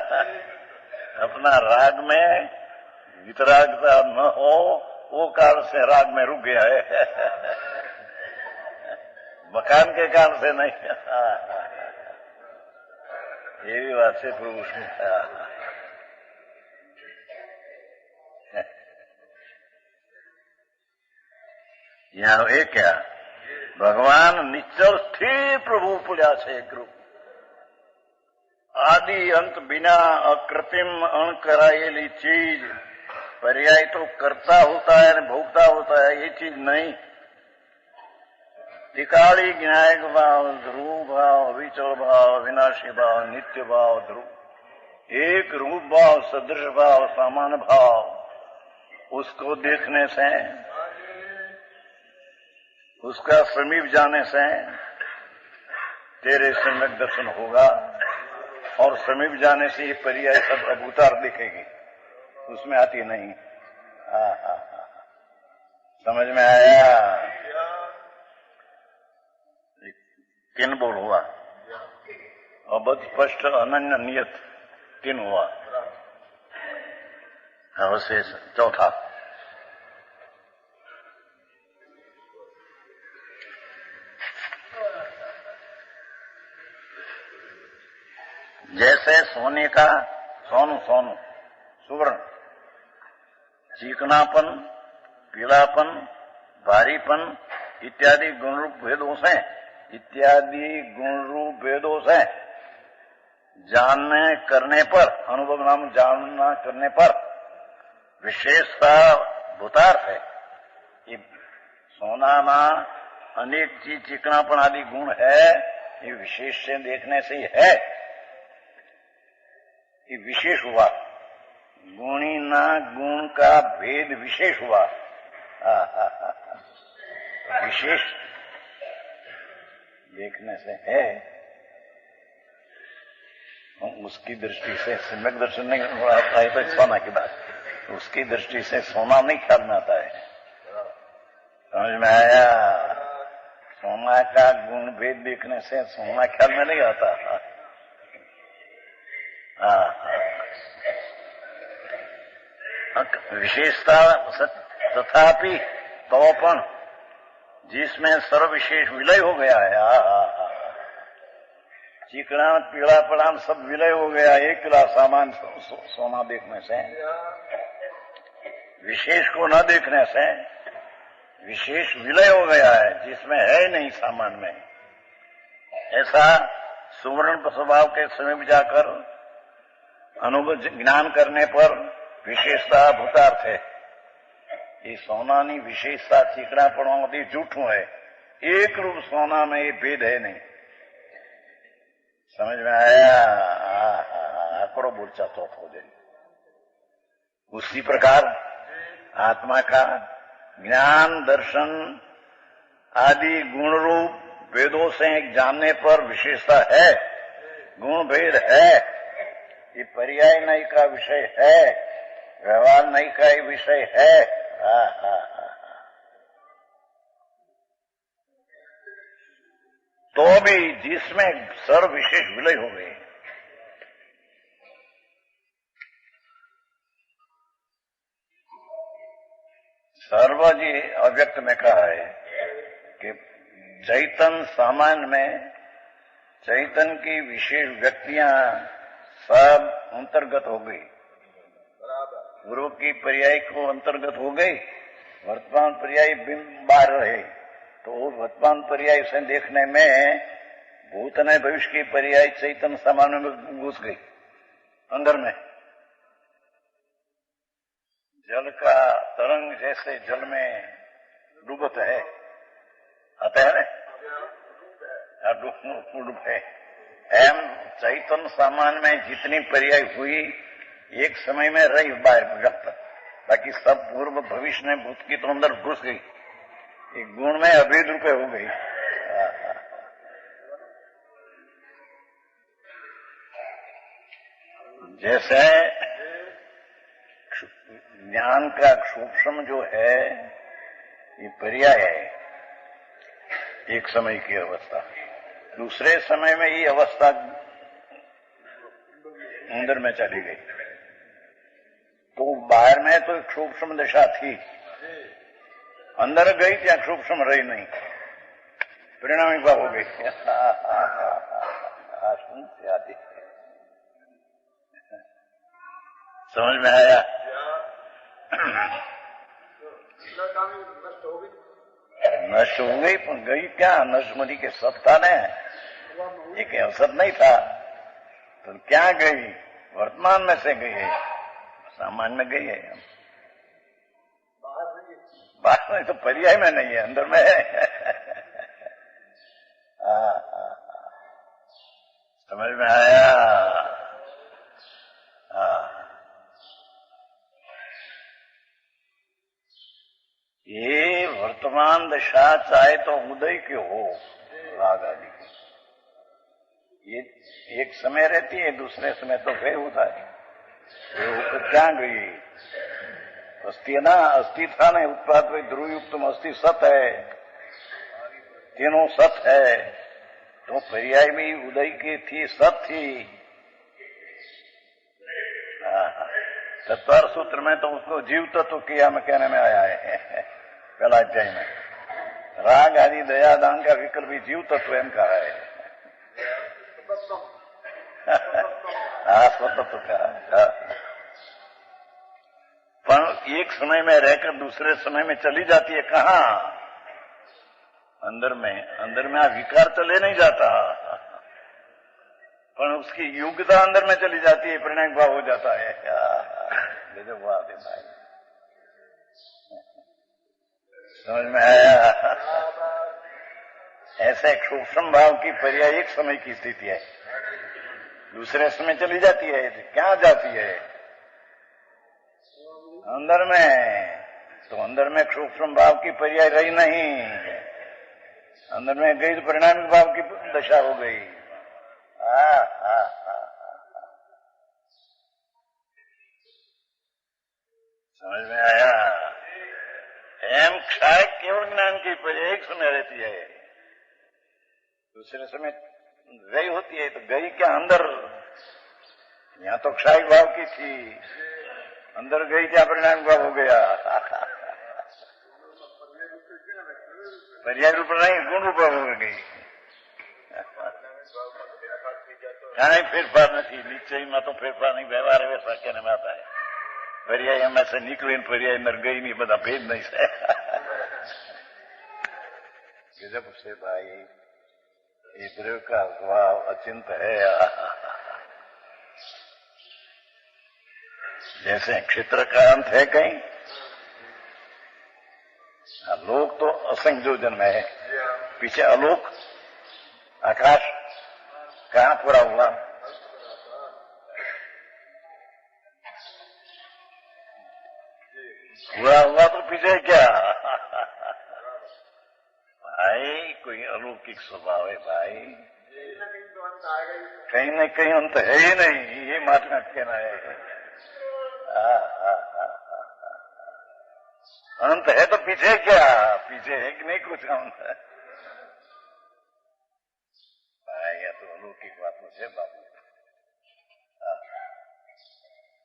अपना राग में वितरागता न हो वो कारण से राग में रुक गया है, मकान के कारण से नहीं। ये भी बात से पुरुष में यहाँ एक क्या भगवान निश्चल स्थिर प्रभु पुल्या से गुरु आदि अंत बिना अकृत्रिम अणकराયેલી चीज, पर्याय तो करता होता है भोगता होता है, ये चीज नहीं। त्रिकाली ज्ञायक भाव, ध्रुव भाव, अविचल भाव, विनाशी भाव, नित्य भाव, ध्रुव, एक रूप भाव, सदृश भाव, सामान्य भाव, उसको देखने से, उसका समीप जाने से तेरे सम्यक दर्शन होगा, और समीप जाने से ये पर्याय सब अवतार दिखेगी, उसमें आती नहीं। समझ में आया? किन बोल हुआ अबध स्पष्ट अनन्य नियत तीन हुआ। अवशेष चौथा जैसे सोने का सोनू सोनू सुवर्ण, चिकनापन, पीलापन, भारीपन इत्यादि गुण रूप भेदों से जानने करने पर, अनुभव नाम जानना करने पर विशेषता भूतार्थ है। ये सोना में अनेक चीज चिकनापन आदि गुण है, ये विशेष से देखने से ही है, ये विशेष हुआ। गुणी ना गुण का भेद विशेष हुआ। विशेष देखने से है, उसकी दृष्टि से सम्यक दर्शन नहीं आता है। तो सोना की बात, उसकी दृष्टि से सोना नहीं ख्याल में आता है। समझ में आया? सोना का गुण भेद देखने से सोना ख्याल में नहीं आता। विशेषता तथापि तोपन जिसमें सर्वविशेष विलय हो गया है, चिकना पीला पड़ान सब विलय हो गया एक किला सामान सोना देखने से, विशेष को न देखने से विशेष विलय हो गया है जिसमें है नहीं सामान में। ऐसा सुवर्ण स्वभाव के समीप जाकर अनुभव ज्ञान करने पर विशेषता भूतार्थ है। ये सोना ની विशेषता ચીકણાપણું જૂઠું है, एक रूप सोना में ये भेद है नहीं। समझ में आया? आकड़ो बोलचा तो हो जाए। उसी प्रकार आत्मा का ज्ञान दर्शन आदि गुण रूप वेदों से जानने पर विशेषता है, गुण भेद है, ये पर्याय नहीं का विषय है, व्यवहार नहीं का ही विषय है। तो भी जिसमें सर्व विशेष विलय हो गए, सर्वजी अव्यक्त में कहा है कि चैतन्य सामान्य में चैतन्य की विशेष व्यक्तियां सब अंतर्गत हो गई, गुरु की पर्याय को अंतर्गत हो गई, वर्तमान पर्याय बिंब बाहर रहे, तो वर्तमान पर्याय से देखने में भूत ने भविष्य की पर्याय चैतन्य सामान्य में घुस गई अंदर में। जल का तरंग जैसे जल में डूबत है, आता है ना, डूब है, एम चैतन्य सामान्य में जितनी पर्याय हुई एक समय में रही बाहर व्यक्त, बाकी सब पूर्व भविष्य ने भूत की तो अंदर घुस गई, एक गुण में अभेद रूपे हो गई। जैसे ज्ञान का सूक्ष्म जो है ये पर्याय है, एक समय की अवस्था, दूसरे समय में ये अवस्था अंदर में चली गई, तो बाहर में तो एक सूक्ष्म दशा थी, अंदर गई क्या सूक्ष्म रही नहीं, परिणाम हो गई। आदि समझ में आया? नष्ट हो गई, पर गई क्या? नष्टमति के सत्ता ने एक अवसर नहीं था, तो क्या गई? वर्तमान में से गई है, सामान्य में गई है, बाहर नहीं, तो पर्याय में नहीं है, अंदर में है। समझ में आया? ये वर्तमान दशा चाहे तो उदय की हो, राग आदि की, ये एक समय रहती है, दूसरे समय तो फिर होता है। ये होकर क्या गई? अस्थि है ना, अस्थि था ना, उत्पाद भाई ध्रुव युक्त अस्थि सत है, तीनों सत है, तो पर्याय भी उदय की थी, सत थी। तत्वार सूत्र में तो उसको जीव तत्व किया में कहने में आया है, पहला अध्याय में राग आदि दया दान का विकल्प भी जीव तत्व एम कहा है। स्वतत्व का, पर एक समय में रहकर दूसरे समय में चली जाती है, कहाँ? अंदर में विकार चले नहीं जाता, पर उसकी योग्यता अंदर में चली जाती है, परिणाम भाव हो जाता है। समझ में आया? ऐसे एक सूक्ष्म भाव की पर्याय एक समय की स्थिति है, दूसरे समय चली जाती है, क्या जाती है? अंदर में, तो अंदर में सूक्ष्म भाव की पर्याय रही नहीं, अंदर में गई तो परिणामिक भाव की दशा हो गई। समझ में आया? एम क्षय केवल ज्ञान की पर्याय एक समय रहती है, दूसरे समय गई होती है, तो गई क्या अंदर? यहाँ तो क्षय भाव की थी, अंदर गई क्या परिणाम भाव हो गया? पर्याय रूप नहीं, गुण रूप हो गई। नहीं फेरफार नहीं, निश्चय में तो फेरफार नहीं, व्यवहार वैसा कहने में आता है। पर्याय में से निकली, पर्याय अंदर गई नहीं, बता भेद नहीं से। गजब से भाई, ये द्रव्य का स्वभाव अचिंत है। जैसे क्षेत्र का अंत है कहीं, लोक तो असंख्य योजन में है, पीछे अलोक आकाश कहां पूरा हुआ? पूरा हुआ तो पीछे क्या? भाई कोई अलौकिक स्वभाव है भाई, कहीं न कहीं अंत है ही नहीं, ये महात्मा कहना है। अंत है तो पीछे क्या? पीछे है कि नहीं कुछ अंत है? भाई तो अलौकिक बातों से बाबू,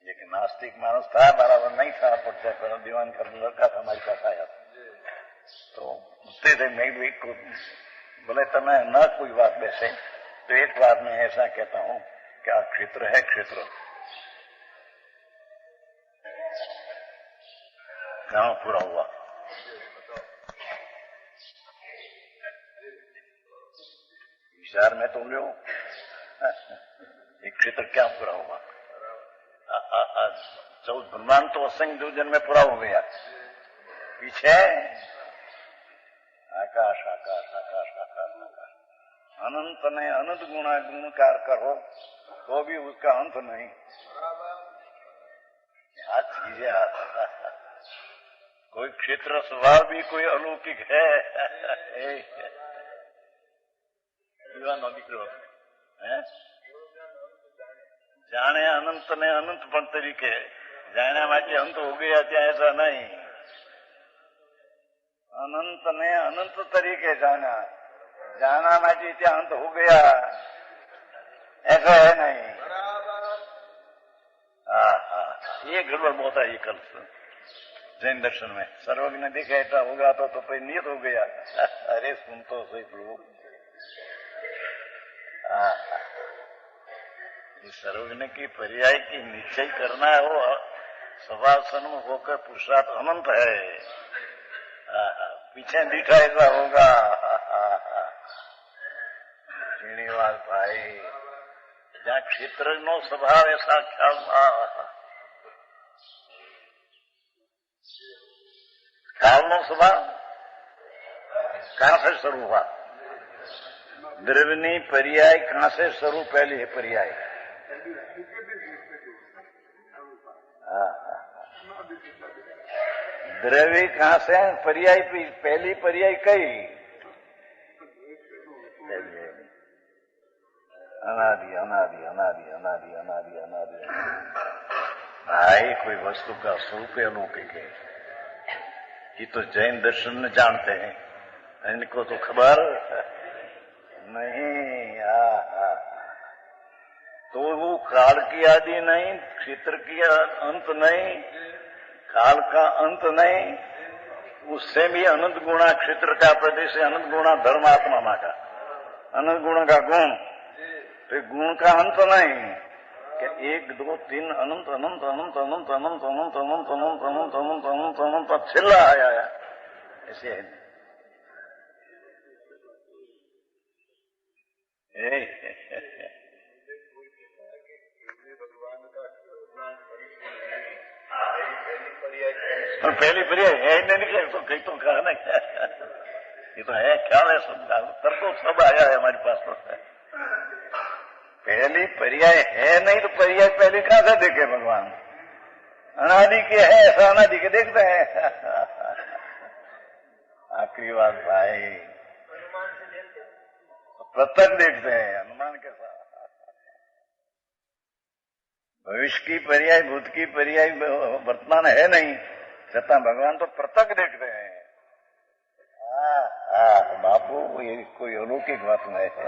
एक नास्तिक मानस था, बराबर नहीं था, पढ़ते पर दीवान कर लड़का था, हमारे पास आया तो उससे थे, मैं भी बोले तमें न कोई बात वैसे, तो एक बात मैं ऐसा कहता हूं कि क्षेत्र है, क्षेत्र कहां पूरा हुआ? विचार में तुम लो, एक क्षेत्र क्या पूरा हुआ? चौथ ब्रह्मांड तो असंख्य योजन में पूरा हो गया, पीछे आकाश आकाश आकाश आकाश आकाश, अनंत ने अनंत गुणकार करो तो भी उसका अंत नहीं। क्या चीज है? कोई क्षेत्र स्वभाव भी कोई अलौकिक है યુવાનો દીકરો જાણે અનંત ને અનંત પણ તરીકે જાણ્યા માટે અંત હો ગયા ત્યાં ऐसा नहीं अनंत ने अनंत तरीके जाना जाना माटी क्या अंत हो गया ऐसा है नहीं ये गड़बड़ बहुत है ये कल जैन दर्शन में सर्वज्ञ दिखा ऐसा होगा तो फिर नियत हो गया अरे सुन तो सही प्रभु सर्वज्ञ की पर्याय की निश्चय करना है वो स्वभाव सन्मुख होकर पुरुषार्थ अनंत है पीछे दिखा ऐसा होगा श्रीनिवास भाई जहाँ क्षेत्र नो स्वभाव ऐसा ख्याल काल नो स्वभाव कहां से शुरू हुआ द्रव्यनी पर्याय कहां से शुरू पहली है पर्याय द्रव्य कहां से पर्याय पहली पर्याय कई अनादि अनादि अनादि अनादि अनादि अनादि भाई कोई वस्तु का स्वरूप अलौकिक है ये तो जैन दर्शन में जानते हैं इनको तो खबर नहीं तो वो काल की आदि नहीं क्षेत्र की अंत नहीं काल का अंत नहीं उससे भी अनंत गुणा क्षेत्र का प्रदेश है अनंत गुणा धर्मात्मा का अनंत गुण का गुण फिर गुण का अंत नहीं कि 1 2 3 अनंत अनंत अनंत अनंत अनंत अनंत अनंत अनंत अनंत अनंत अनंत अनंत अब छिल्ला आया ऐसे है पहली पर्याय है नहीं निकले तो कहीं तो कहा ना ये तो है ख्याल है सब तब तो सब आया है हमारे पास तो पहली पर्याय है नहीं तो पर्याय पहले कहां से देखे भगवान अनादि के है ऐसा अनादि के देखते हैं आखिरी बात भाई प्रत्यक्ष देखते हैं अनुमान के साथ भविष्य की पर्याय भूत की पर्याय वर्तमान है नहीं छता भगवान तो प्रत्यक्ष देखते हैं बापू ये कोई अलौकिक बात नहीं है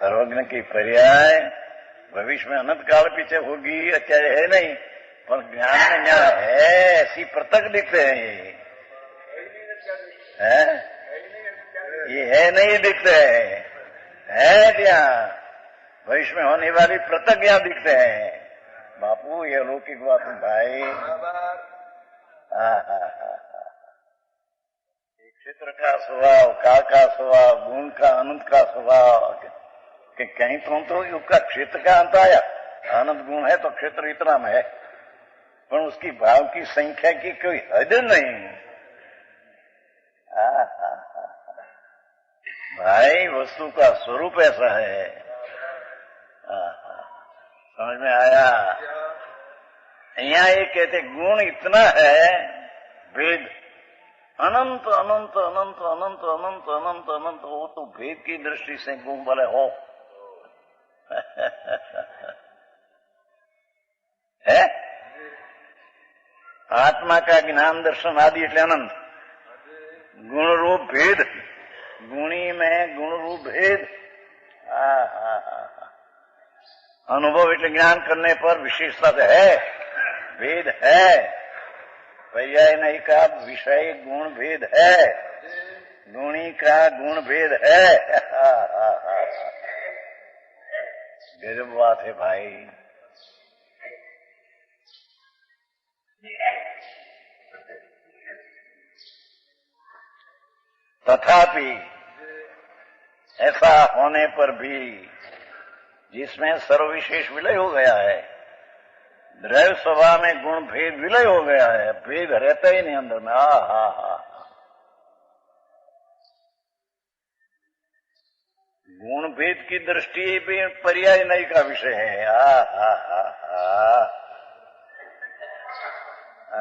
सर्वज्ञ की पर्याय भविष्य में अनंत काल पीछे होगी अच्छा है नहीं पर ज्ञान में ज्ञान है ऐसी प्रत्यक्ष दिखते हैं ये है नहीं दिखते है क्या भविष्य में होने वाली प्रत्यक्ष यहाँ दिखते हैं बापू ये अलौकिक बात भाई क्षेत्र का स्वभाव काल का स्वभाव गुण का अनंत का स्वभाव कि कहीं तो उसका क्षेत्र का अंत आया अनंत गुण है तो क्षेत्र इतना में है पर उसकी भाव की संख्या की कोई हद नहीं भाई वस्तु का स्वरूप ऐसा है समझ में आया यहाँ ये कहते गुण इतना है भेद अनंत अनंत अनंत अनंत अनंत अनंत अनंत वो तो भेद की दृष्टि से गुण वाले हो है आत्मा का ज्ञान दर्शन आदि એટલે अनंत गुण रूप भेद गुणी में गुण रूप भेद अनुभव એટલે ज्ञान करने पर विशेषता है भेद है पर्याय नहीं का विषय गुण भेद है गुणी का गुण भेद है गजब बात है भाई तथापि ऐसा होने पर भी जिसमें सर्वविशेष विलय हो गया है द्रव्य स्वभाव में गुण भेद विलय हो गया है भेद रहता ही नहीं अंदर में गुण भेद की दृष्टि भी पर्याय नहीं का विषय है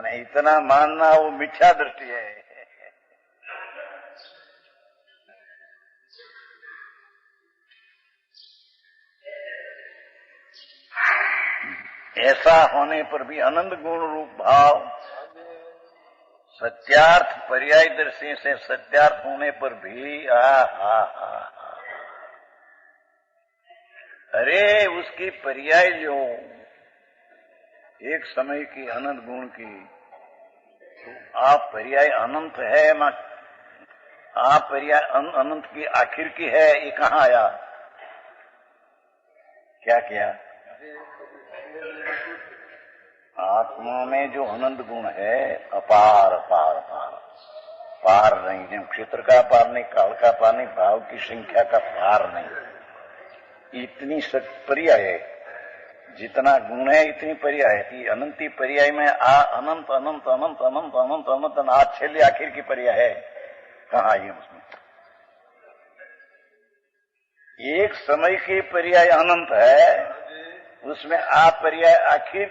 અને इतना मानना वो मिथ्या दृष्टि है। ऐसा होने पर भी आनंद गुण रूप भाव सत्यार्थ पर्याय दृष्टि से सत्यार्थ होने पर भी अरे उसकी पर्याय जो एक समय की अनंत गुण की, तो आप पर्याय अनंत है, आप पर्याय अनंत की आखिर की है, ये कहाँ आया? क्या किया? आत्मा में जो अनंत गुण है अपार अपार अपार, पार नहीं है। क्षेत्र का पार नहीं, काल का पार नहीं, भाव की संख्या का पार नहीं। इतनी पर्याय है, जितना गुण है इतनी पर्याय है कि अनंती पर्याय में अनंत अनंत अनंत अनंत अनंत अनंत आज छेले आखिर की पर्याय है, कहाँ आई उसमें? एक समय की पर्याय अनंत है, उसमें आप पर्याय आखिर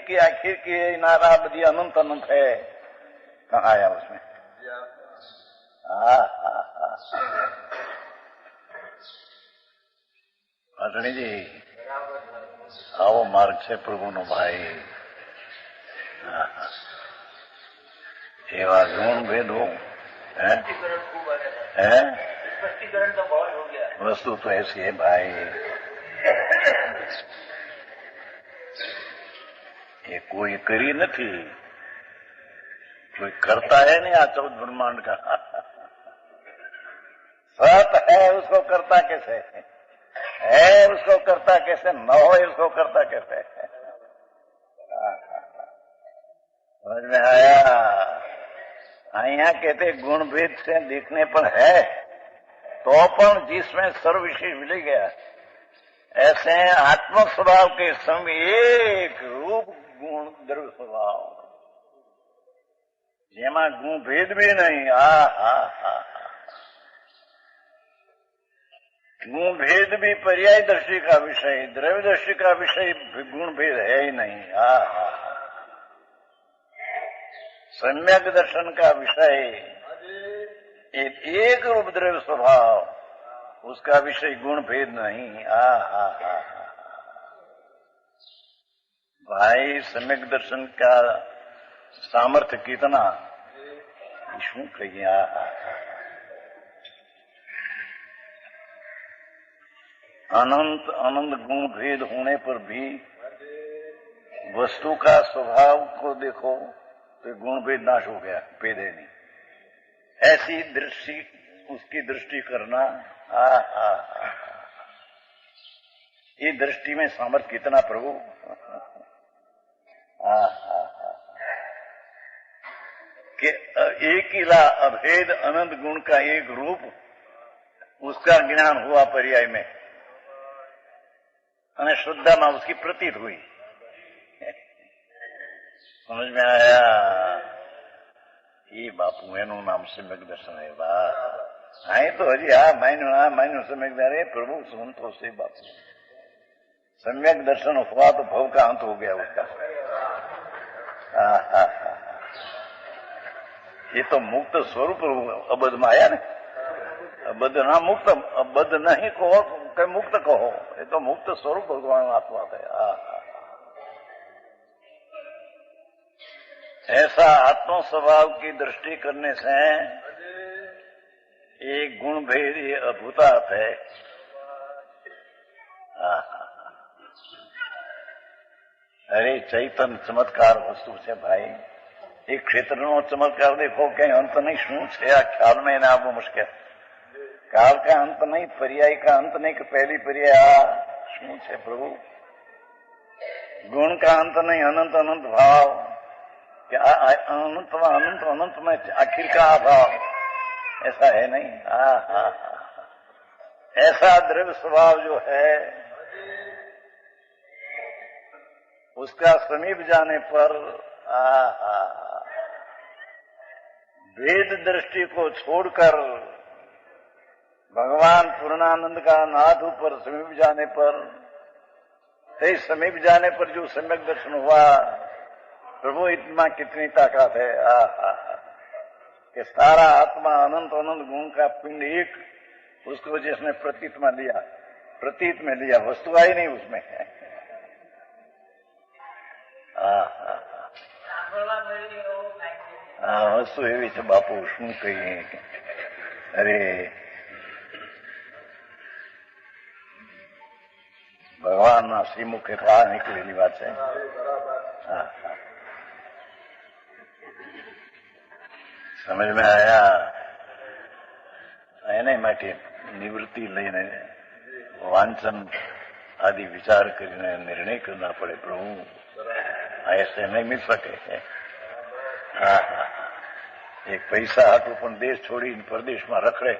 की नारा बदी अनंत अनंत है, कहाँ आया उसमें? अटणी जी आओ मार्ग से प्रभु नो भाई। एवा गुण भेद हो स्पष्टीकरण तो बहुत हो गया। वस्तु तो ऐसी है भाई, ये कोई करी नहीं, कोई करता है नहीं। आ 14 ब्रह्मांड का सत है, उसको करता कैसे है, उसको करता कैसे न हो, उसको करता कैसे? समझ में आया? यहाँ कहते गुण भेद से दिखने पर है, तो पण जिसमें सर्व विशेष मिल गया, ऐसे आत्म स्वभाव के समय एक रूप गुण द्रव्य स्वभाव, જેમાં ગુણ ભેદ भी नहीं। गुण भेद भी पर्याय दृष्टि का विषय, द्रव्य दृष्टि का विषय गुण भेद है ही नहीं। सम्यक दर्शन का विषय एक रूप द्रव्य स्वभाव, उसका विषय गुण भेद नहीं। भाई सम्यक दर्शन का सामर्थ्य कितना, शू कहिए? अनंत अनंत गुण भेद होने पर भी वस्तु का स्वभाव को देखो तो गुण भेद नाश हो गया, भेद है नहीं। ऐसी दृष्टि, उसकी दृष्टि करना, ये दृष्टि में सामर्थ्य कितना प्रभु। कि एक इला अभेद अनंत गुण का एक रूप, उसका ज्ञान हुआ पर्याय में, અને શુદ્ધામાં उसकी प्रतीत हुई। समझ में आया? ये बापू एनु नाम सम्यक दर्शन है। वाह, आए तो हजी मायनु सम्यक दर्शन। प्रभु सुनतो से बापू, सम्यक दर्शन हुआ तो भव का अंत हो गया उसका। ये तो मुक्त स्वरूप अबद्ध में आया ना, अबद्ध ना मुक्त, अबद्ध नहीं कहो कि मुक्त कहो, ये तो मुक्त स्वरूप भगवान आत्मा है। ऐसा आत्म स्वभाव की दृष्टि करने से एक गुण भेद ये अद्भुतार्थ है। अरे चैतन्य चमत्कार वस्तु से भाई, एक क्षेत्र नो चमत्कार देखो, कहीं अंत नहीं, शू छे आ ख्याल में ना आवो मुश्किल। काल का अंत नहीं, पर्याय का अंत नहीं कि पहली पर्याय शू छे प्रभु। गुण का अंत नहीं, अनंत अनंत भाव, क्या अनंत में अनंत अनंत में आखिर का अभाव, ऐसा है नहीं। ऐसा द्रव्य स्वभाव जो है, उसका समीप जाने पर वेद दृष्टि को छोड़कर भगवान पूर्णानंद का नाथ ऊपर समीप जाने पर, समीप जाने पर जो सम्यक दर्शन हुआ, प्रभु इतना कितनी ताकत है कि सारा आत्मा अनंत अनंत गुण का पिंड एक, उसको जिसने प्रतीत में लिया, वस्तु आई नहीं उसमें। વસ્તુ એવી છે બાપુ, શું કહીએ? અરે ભગવાનના શ્રીમુખે બહાર નીકળેલી વાત છે. સમજ में आया. એને માટે નિવૃત્તિ લઈને વાંચન आदि विचार કરીને निर्णय करना पड़े. प्रभु ऐसे नहीं मिल सके. એક પૈસા હાટું પણ દેશ છોડીને પરદેશમાં રખડે,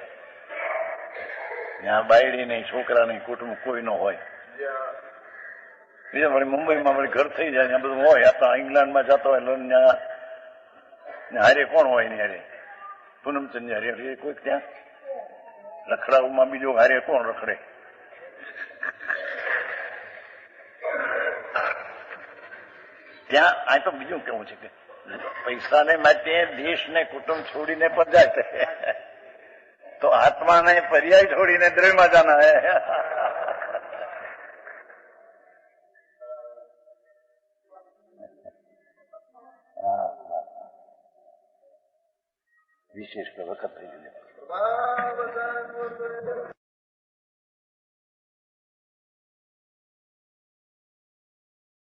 ત્યાં બાયડી નહીં, છોકરા નહીં, કુટુંબ કોઈ ન હોય. બીજા વળી મુંબઈમાં વળી ઘર થઈ જાય, ત્યાં બધું હોય. આ ઇંગ્લેન્ડમાં જતો હોય, હારે કોણ હોય ને હારે? પૂનમચંદ હારે કોઈ ત્યાં રખડાવમાં બીજો હારે કોણ રખડે? ત્યાં આ તો બીજું કેવું છે કે પૈસાને માટે દેશને કુટુંબ છોડીને પણ જાય છે, તો આત્માને પર્યાય છોડીને દ્રવ્યમાં જાના હે. વિશેષ વખત થઈ ગયું.